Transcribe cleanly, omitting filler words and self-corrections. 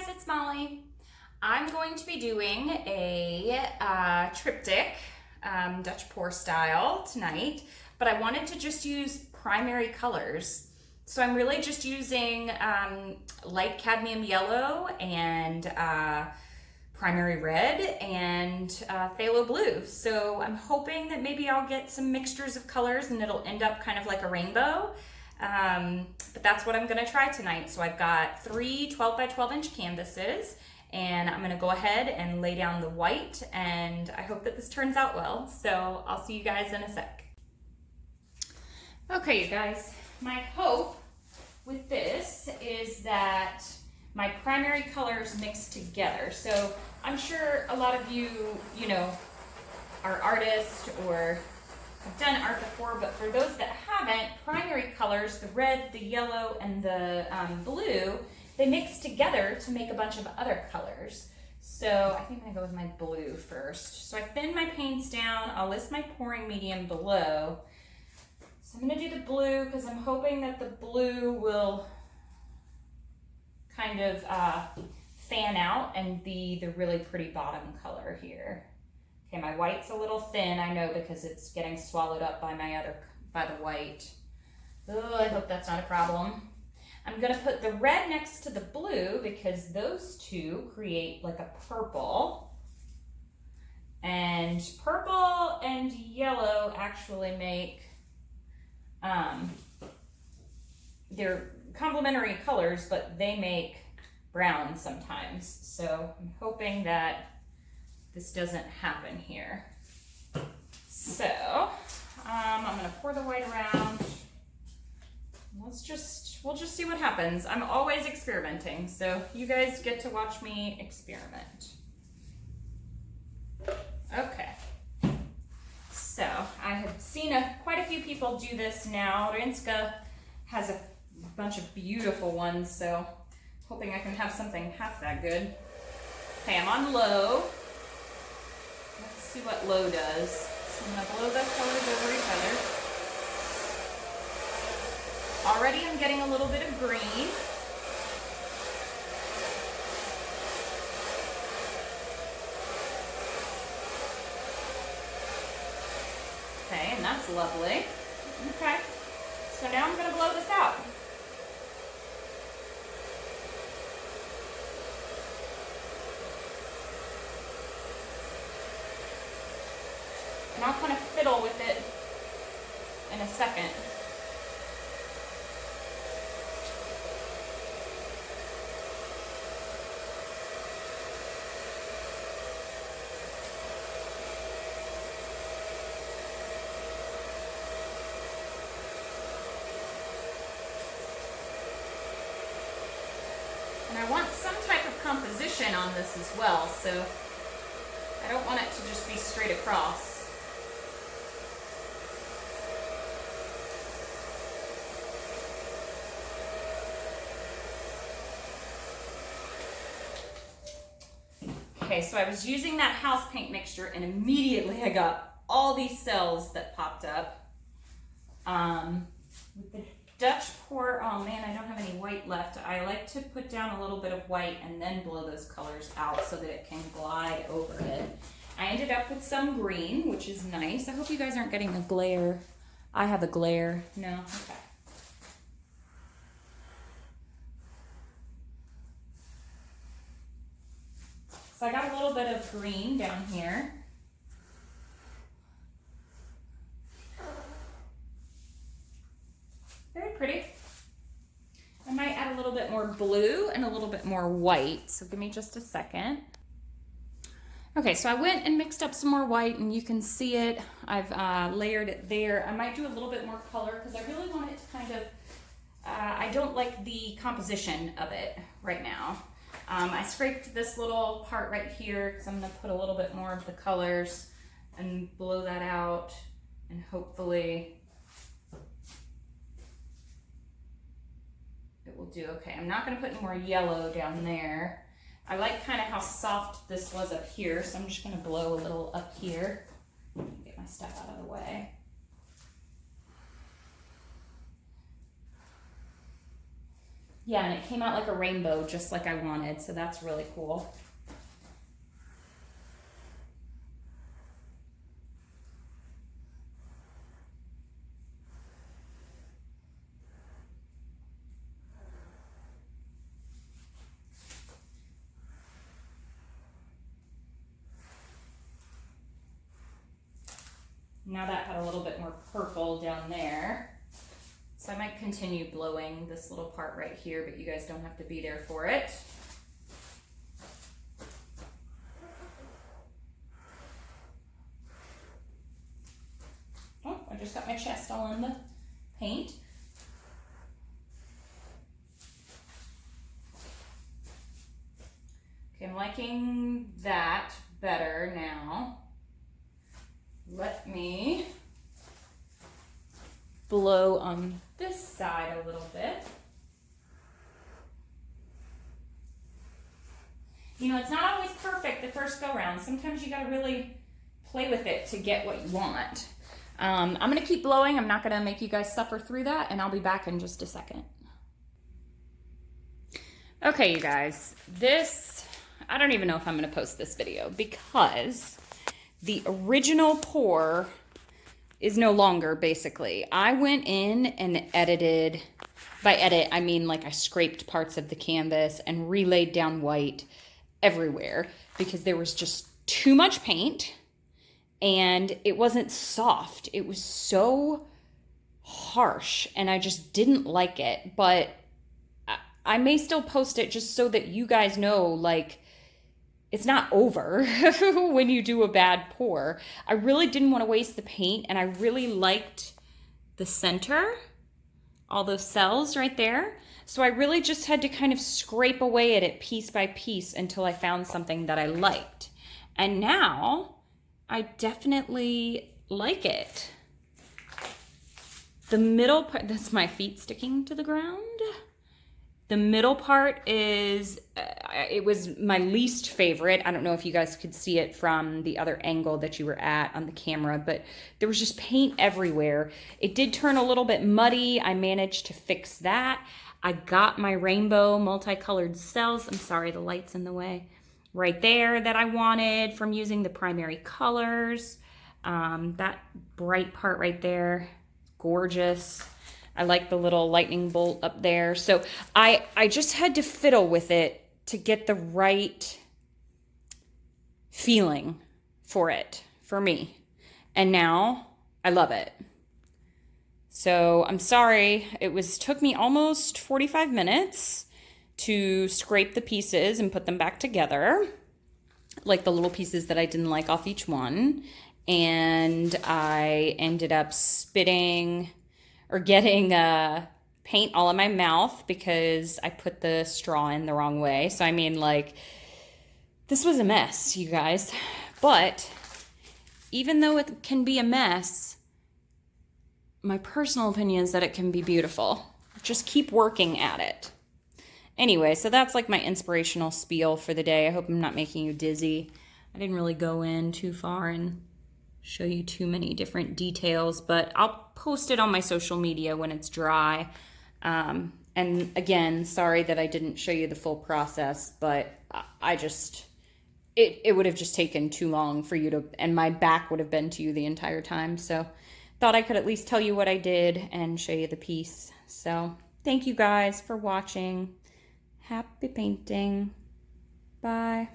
guys, it's Molly. I'm going to be doing a triptych, Dutch pour style tonight, but I wanted to just use primary colors. So I'm really just using light cadmium yellow and primary red and phthalo blue. So I'm hoping that maybe I'll get some mixtures of colors and it'll end up kind of like a rainbow. But that's what I'm gonna try tonight. So I've got 3 12 by 12 inch canvases and I'm gonna go ahead and lay down the white, and I hope that this turns out well. So I'll see you guys in a sec. Okay, you guys, my hope with this is that my primary colors mix together. So I'm sure a lot of you, are artists or have done art before, but for those that haven't, primary colors, the red, the yellow, and the blue, they mix together to make a bunch of other colors. So I think I'm gonna go with my blue first. So I thin my paints down, I'll list my pouring medium below. So I'm gonna do the blue because I'm hoping that the blue will kind of fan out and be the really pretty bottom color here. Okay, my white's a little thin, I know, because it's getting swallowed up by the white. Oh, I hope that's not a problem. I'm gonna put the red next to the blue because those two create like a purple. And purple and yellow actually make, they're complementary colors, but they make brown sometimes. So I'm hoping that this doesn't happen here. So I'm gonna pour the white around. We'll just see what happens. I'm always experimenting, so you guys get to watch me experiment. Okay. So I have seen quite a few people do this now. Rinska has a bunch of beautiful ones, so hoping I can have something half that good. Okay, I'm on low. Let's see what low does. So I'm gonna blow the colors over each other. Already I'm getting a little bit of green. Okay, and that's lovely. Okay, so now I'm gonna blow this out. And I'll kind of fiddle with it in a second. And I want some type of composition on this as well, so I don't want it to just be straight across. Okay, so I was using that house paint mixture and immediately I got all these cells that popped up. With the Dutch pour, oh man, I don't have any white left. I like to put down a little bit of white and then blow those colors out so that it can glide over it. I ended up with some green, which is nice. I hope you guys aren't getting a glare. I have a glare. No? Okay. So I got a little bit of green down here. Very pretty. I might add a little bit more blue and a little bit more white, so give me just a second. Okay, so I went and mixed up some more white, and you can see it. I've layered it there. I might do a little bit more color because I really want it to kind of, I don't like the composition of it right now. I scraped this little part right here because I'm going to put a little bit more of the colors and blow that out, and hopefully it will do okay. I'm not going to put any more yellow down there. I like kind of how soft this was up here, so I'm just going to blow a little up here. Get my stuff out of the way. Yeah, and it came out like a rainbow, just like I wanted, so that's really cool. Now that had a little bit more purple down there. So I might continue blowing this little part right here, but you guys don't have to be there for it. Oh, I just got my chest all in the paint. Okay, I'm liking that better now. Let me blow on this side a little bit. You know, it's not always perfect the first go round. Sometimes you gotta really play with it to get what you want. I'm gonna keep blowing. I'm not gonna make you guys suffer through that, and I'll be back in just a second. Okay, you guys, I don't even know if I'm gonna post this video because the original pour is no longer, basically. I went in and edited, by edit, I mean like I scraped parts of the canvas and relaid down white everywhere because there was just too much paint and it wasn't soft. It was so harsh and I just didn't like it, but I may still post it just so that you guys know, like, it's not over when you do a bad pour. I really didn't want to waste the paint, and I really liked the center, all those cells right there. So I really just had to kind of scrape away at it piece by piece until I found something that I liked. And now I definitely like it. The middle part, that's my feet sticking to the ground. The middle part is, it was my least favorite. I don't know if you guys could see it from the other angle that you were at on the camera, but there was just paint everywhere. It did turn a little bit muddy. I managed to fix that. I got my rainbow multicolored cells. I'm sorry, the light's in the way. Right there that I wanted from using the primary colors. That bright part right there, gorgeous. I like the little lightning bolt up there. So I just had to fiddle with it to get the right feeling for it, for me. And now I love it. So I'm sorry, took me almost 45 minutes to scrape the pieces and put them back together, like the little pieces that I didn't like off each one. And I ended up spitting or getting paint all in my mouth because I put the straw in the wrong way. So I mean, like, this was a mess, you guys. But even though it can be a mess, my personal opinion is that it can be beautiful. Just keep working at it. Anyway, so that's like my inspirational spiel for the day. I hope I'm not making you dizzy. I didn't really go in too far and show you too many different details, but I'll post it on my social media when it's dry. And again, sorry that I didn't show you the full process, but it would have just taken too long for you to, and my back would have been to you the entire time. So thought I could at least tell you what I did and show you the piece. So thank you guys for watching. Happy painting. Bye.